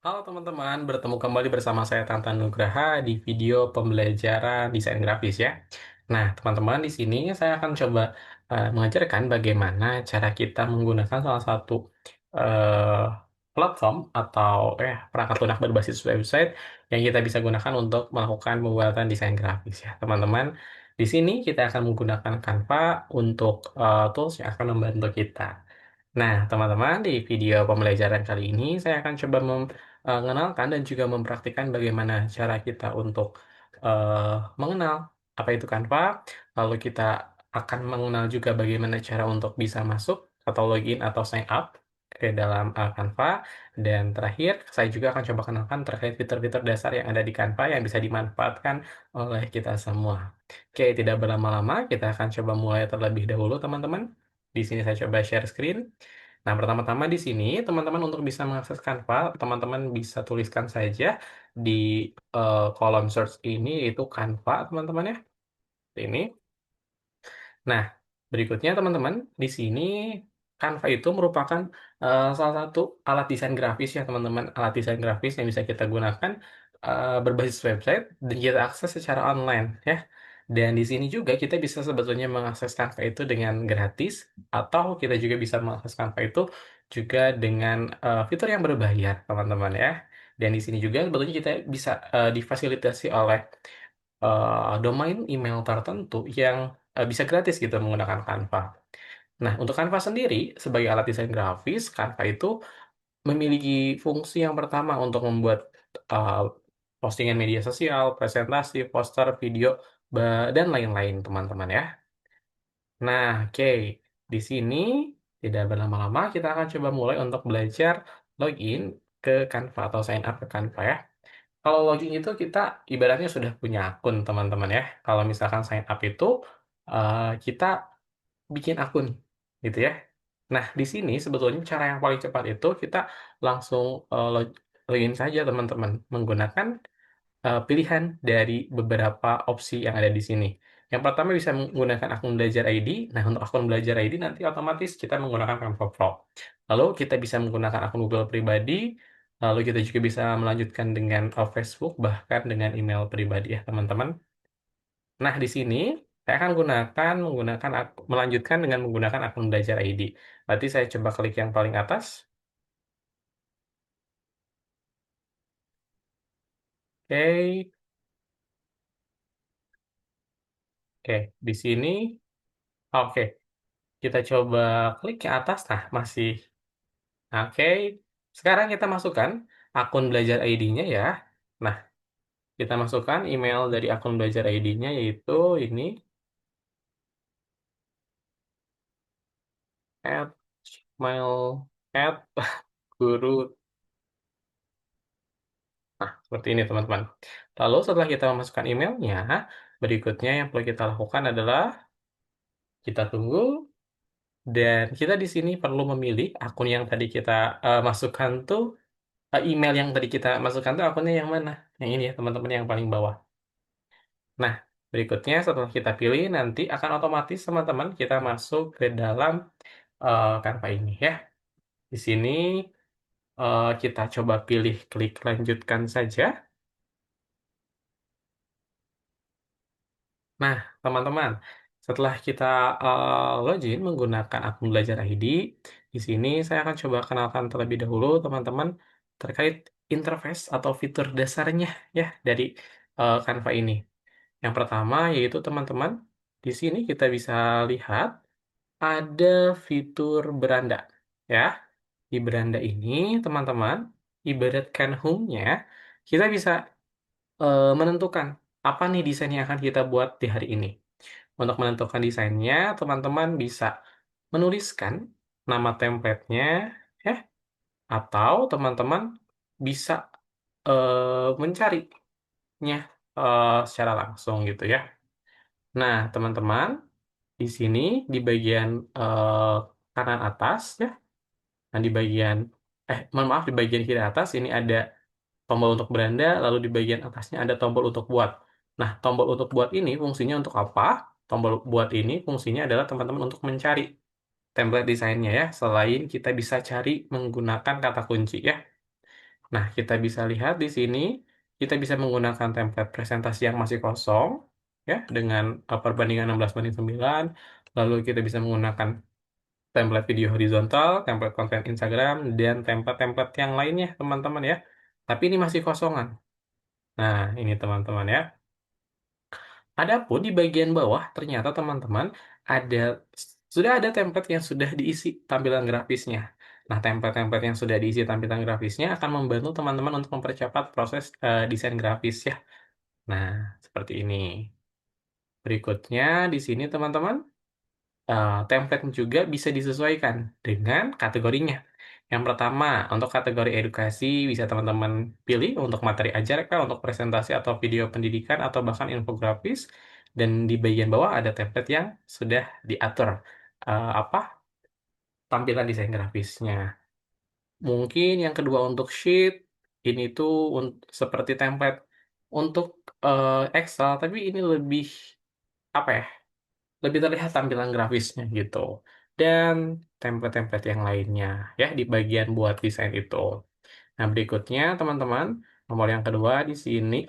Halo teman-teman, bertemu kembali bersama saya Tantan Nugraha di video pembelajaran desain grafis ya. Nah, teman-teman di sini saya akan coba mengajarkan bagaimana cara kita menggunakan salah satu eh, platform atau perangkat lunak berbasis website yang kita bisa gunakan untuk melakukan pembuatan desain grafis ya, teman-teman. Di sini kita akan menggunakan Canva untuk tools yang akan membantu kita. Nah, teman-teman, di video pembelajaran kali ini saya akan coba mengenalkan dan juga mempraktikkan bagaimana cara kita untuk mengenal apa itu Canva, lalu kita akan mengenal juga bagaimana cara untuk bisa masuk atau login atau sign up ke dalam Canva, dan terakhir saya juga akan coba kenalkan terkait fitur-fitur dasar yang ada di Canva yang bisa dimanfaatkan oleh kita semua. Oke, tidak berlama-lama, kita akan coba mulai terlebih dahulu, teman-teman. Di sini saya coba share screen. Nah, pertama-tama di sini, teman-teman untuk bisa mengakses Canva, teman-teman bisa tuliskan saja di kolom search ini, yaitu Canva, teman-teman ya. Ini. Nah, berikutnya teman-teman, di sini Canva itu merupakan salah satu alat desain grafis ya teman-teman, alat desain grafis yang bisa kita gunakan berbasis website dan kita akses secara online ya. Dan di sini juga kita bisa sebetulnya mengakses Canva itu dengan gratis atau kita juga bisa mengakses Canva itu juga dengan fitur yang berbayar teman-teman ya. Dan di sini juga sebetulnya kita bisa difasilitasi oleh domain email tertentu yang bisa gratis gitu menggunakan Canva. Nah, untuk Canva sendiri, sebagai alat desain grafis, Canva itu memiliki fungsi yang pertama untuk membuat uh, postingan media sosial, presentasi, poster, video, dan lain-lain, teman-teman ya. Nah, oke. Di sini, tidak berlama-lama, kita akan coba mulai untuk belajar login ke Canva atau sign up ke Canva ya. Kalau login itu kita ibaratnya sudah punya akun, teman-teman ya. Kalau misalkan sign up itu kita bikin akun gitu ya. Nah, di sini sebetulnya cara yang paling cepat itu kita langsung login saja, teman-teman, menggunakan pilihan dari beberapa opsi yang ada di sini. Yang pertama bisa menggunakan akun belajar ID. Nah, untuk akun belajar ID nanti otomatis kita menggunakan Canva Pro. Lalu kita bisa menggunakan akun Google pribadi, lalu kita juga bisa melanjutkan dengan Facebook, bahkan dengan email pribadi ya, teman-teman. Nah, di sini saya akan melanjutkan dengan menggunakan akun belajar ID. Berarti saya coba klik yang paling atas. Oke, oke. Di sini, oke. Kita coba klik ke atas. Nah, masih. Oke. Sekarang kita masukkan akun belajar ID-nya ya. Nah, kita masukkan email dari akun belajar ID-nya, yaitu ini at mail at guru. Nah, seperti ini teman-teman. Lalu setelah kita memasukkan emailnya, berikutnya yang perlu kita lakukan adalah kita tunggu, dan kita di sini perlu memilih akun yang tadi kita masukkan tuh, email yang tadi kita masukkan tuh akunnya yang mana. Yang ini ya teman-teman, yang paling bawah. Nah, berikutnya setelah kita pilih, nanti akan otomatis teman-teman kita masuk ke dalam Canva ini ya. Di sini kita coba pilih klik lanjutkan saja. Nah, teman-teman, setelah kita login menggunakan akun belajar ID, di sini saya akan coba kenalkan terlebih dahulu, teman-teman, terkait interface atau fitur dasarnya ya dari Canva ini. Yang pertama yaitu teman-teman, di sini kita bisa lihat ada fitur beranda ya. Di beranda ini, teman-teman, ibaratkan home-nya, kita bisa menentukan apa nih desain yang akan kita buat di hari ini. Untuk menentukan desainnya, teman-teman bisa menuliskan nama template-nya, ya, atau teman-teman bisa mencarinya secara langsung gitu ya. Nah, teman-teman, di sini di bagian kanan atas ya, nah di bagian mohon maaf, di bagian kiri atas ini ada tombol untuk beranda, lalu di bagian atasnya ada tombol untuk buat. Nah, tombol untuk buat ini fungsinya untuk apa? Tombol buat ini fungsinya adalah teman-teman untuk mencari template desainnya ya, selain kita bisa cari menggunakan kata kunci ya. Nah, kita bisa lihat di sini, kita bisa menggunakan template presentasi yang masih kosong, ya, dengan perbandingan 16:9, lalu kita bisa menggunakan template video horizontal, template konten Instagram, dan template-template yang lainnya, teman-teman ya. Tapi ini masih kosongan. Nah, ini teman-teman ya. Adapun di bagian bawah, ternyata teman-teman ada sudah ada template yang sudah diisi tampilan grafisnya. Nah, template-template yang sudah diisi tampilan grafisnya akan membantu teman-teman untuk mempercepat proses desain grafis ya. Nah, seperti ini. Berikutnya di sini teman-teman, template juga bisa disesuaikan dengan kategorinya. Yang pertama, untuk kategori edukasi bisa teman-teman pilih untuk materi ajar kah, untuk presentasi atau video pendidikan atau bahkan infografis. Dan di bagian bawah ada template yang sudah diatur apa tampilan desain grafisnya. Mungkin yang kedua untuk sheet ini tuh seperti template untuk Excel, tapi ini lebih apa ya? Lebih terlihat tampilan grafisnya gitu. Dan template-template yang lainnya ya di bagian buat desain itu. Nah, berikutnya teman-teman, nomor yang kedua di sini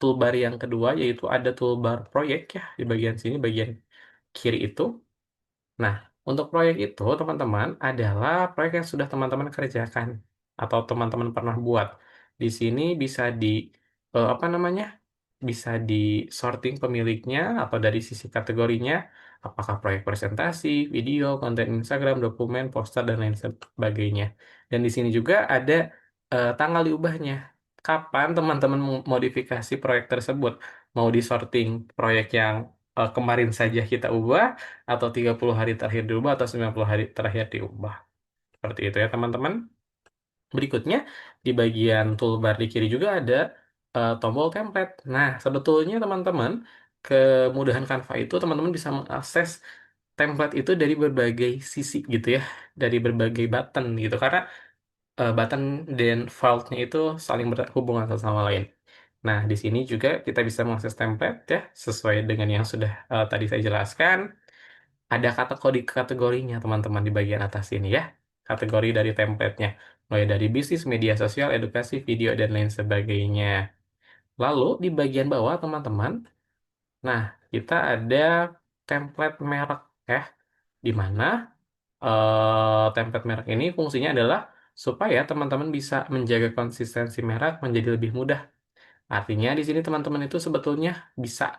toolbar yang kedua yaitu ada toolbar proyek ya di bagian sini bagian kiri itu. Nah, untuk proyek itu teman-teman adalah proyek yang sudah teman-teman kerjakan atau teman-teman pernah buat. Di sini bisa di apa namanya? Bisa di sorting pemiliknya atau dari sisi kategorinya, apakah proyek presentasi, video, konten Instagram, dokumen, poster dan lain sebagainya. Dan di sini juga ada tanggal diubahnya. Kapan teman-teman modifikasi proyek tersebut? Mau di sorting proyek yang kemarin saja kita ubah atau 30 hari terakhir diubah atau 90 hari terakhir diubah. Seperti itu ya teman-teman. Berikutnya, di bagian toolbar di kiri juga ada tombol template. Nah, sebetulnya teman-teman, kemudahan Canva itu teman-teman bisa mengakses template itu dari berbagai sisi gitu ya, dari berbagai button gitu. Karena button dan file-nya itu saling berhubungan satu sama lain. Nah, di sini juga kita bisa mengakses template ya, sesuai dengan yang sudah tadi saya jelaskan. Ada kategorinya teman-teman di bagian atas ini ya. Kategori dari template-nya. Mulai dari bisnis, media sosial, edukasi, video, dan lain sebagainya. Lalu di bagian bawah teman-teman, nah kita ada template merek ya. Di mana template merek ini fungsinya adalah supaya teman-teman bisa menjaga konsistensi merek menjadi lebih mudah. Artinya di sini teman-teman itu sebetulnya bisa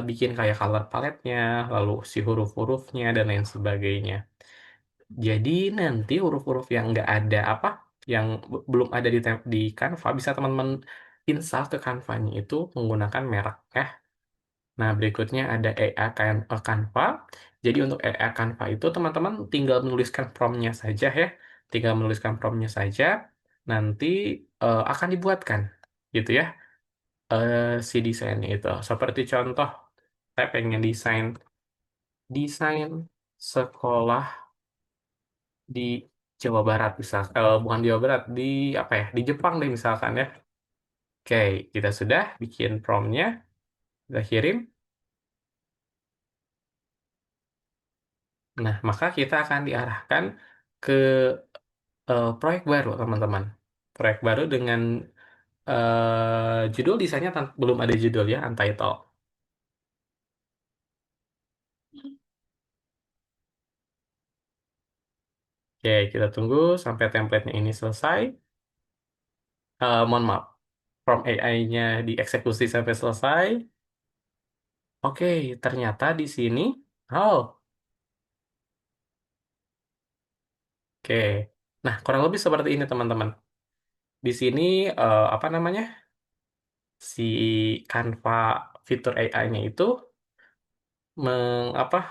bikin kayak color palette-nya, lalu si huruf-hurufnya, dan lain sebagainya. Jadi nanti huruf-huruf yang nggak ada apa, yang belum ada di Canva, bisa teman-teman install ke Canva-nya itu menggunakan merek ya. Nah, berikutnya ada Canva. Jadi untuk AI Canva itu teman-teman tinggal menuliskan prompt-nya saja ya. Tinggal menuliskan prompt-nya saja, nanti akan dibuatkan gitu ya si desainnya itu. Seperti contoh, saya pengen desain sekolah di Jawa Barat misal, bukan di Jawa Barat, di apa ya, di Jepang deh misalkan ya. Oke, kita sudah bikin prompt-nya, kita kirim. Nah, maka kita akan diarahkan ke proyek baru, teman-teman. Proyek baru dengan judul desainnya belum ada judul ya, untitled. Oke, kita tunggu sampai template-nya ini selesai. Mohon maaf, prompt AI-nya dieksekusi sampai selesai. Oke, ternyata di sini, oh, oke. Nah, kurang lebih seperti ini, teman-teman. Di sini, apa namanya, si Canva fitur AI-nya itu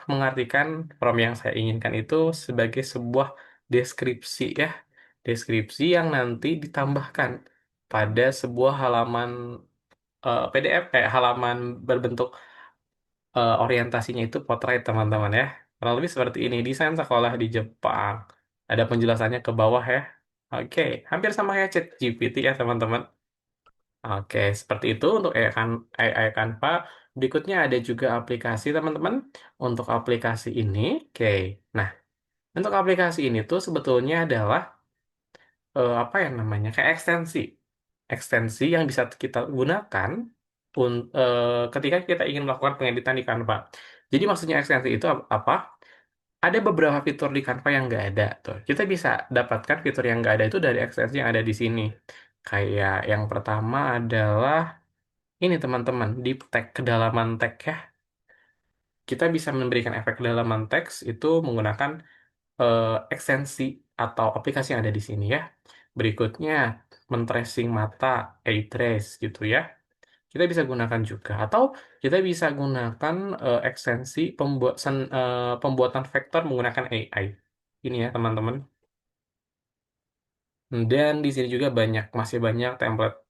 mengartikan prompt yang saya inginkan itu sebagai sebuah deskripsi ya. Deskripsi yang nanti ditambahkan pada sebuah halaman PDF kayak halaman berbentuk orientasinya itu potret teman-teman ya. Kurang lebih seperti ini, desain sekolah di Jepang. Ada penjelasannya ke bawah ya. Oke, hampir sama kayak ChatGPT ya teman-teman. Oke, seperti itu untuk AI Canva. Berikutnya ada juga aplikasi teman-teman. Untuk aplikasi ini, oke. Nah, untuk aplikasi ini tuh sebetulnya adalah apa ya namanya, kayak ekstensi. Ekstensi yang bisa kita gunakan ketika kita ingin melakukan pengeditan di Canva. Jadi maksudnya ekstensi itu apa? Ada beberapa fitur di Canva yang nggak ada tuh. Kita bisa dapatkan fitur yang nggak ada itu dari ekstensi yang ada di sini. Kayak yang pertama adalah ini teman-teman, di tag kedalaman tag ya. Kita bisa memberikan efek kedalaman teks itu menggunakan ekstensi atau aplikasi yang ada di sini ya. Berikutnya, men-tracing mata, eye trace gitu ya. Kita bisa gunakan juga. Atau kita bisa gunakan ekstensi pembuatan vektor menggunakan AI. Ini ya teman-teman. Dan di sini juga masih banyak template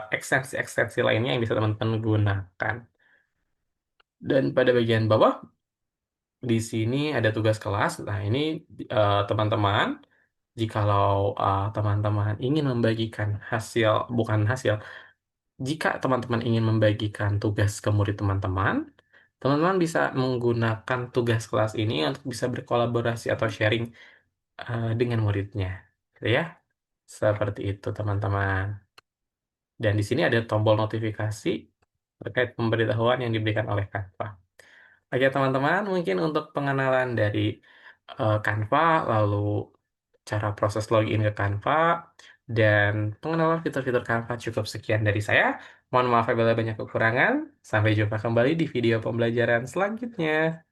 ekstensi-ekstensi lainnya yang bisa teman-teman gunakan. Dan pada bagian bawah, di sini ada tugas kelas. Nah, ini teman-teman, jikalau teman-teman ingin membagikan hasil, bukan hasil, jika teman-teman ingin membagikan tugas ke murid teman-teman, teman-teman bisa menggunakan tugas kelas ini untuk bisa berkolaborasi atau sharing dengan muridnya. Gitu ya. Seperti itu, teman-teman. Dan di sini ada tombol notifikasi terkait pemberitahuan yang diberikan oleh Canva. Oke, teman-teman, mungkin untuk pengenalan dari Canva, lalu cara proses login ke Canva, dan pengenalan fitur-fitur Canva cukup sekian dari saya. Mohon maaf apabila banyak kekurangan. Sampai jumpa kembali di video pembelajaran selanjutnya.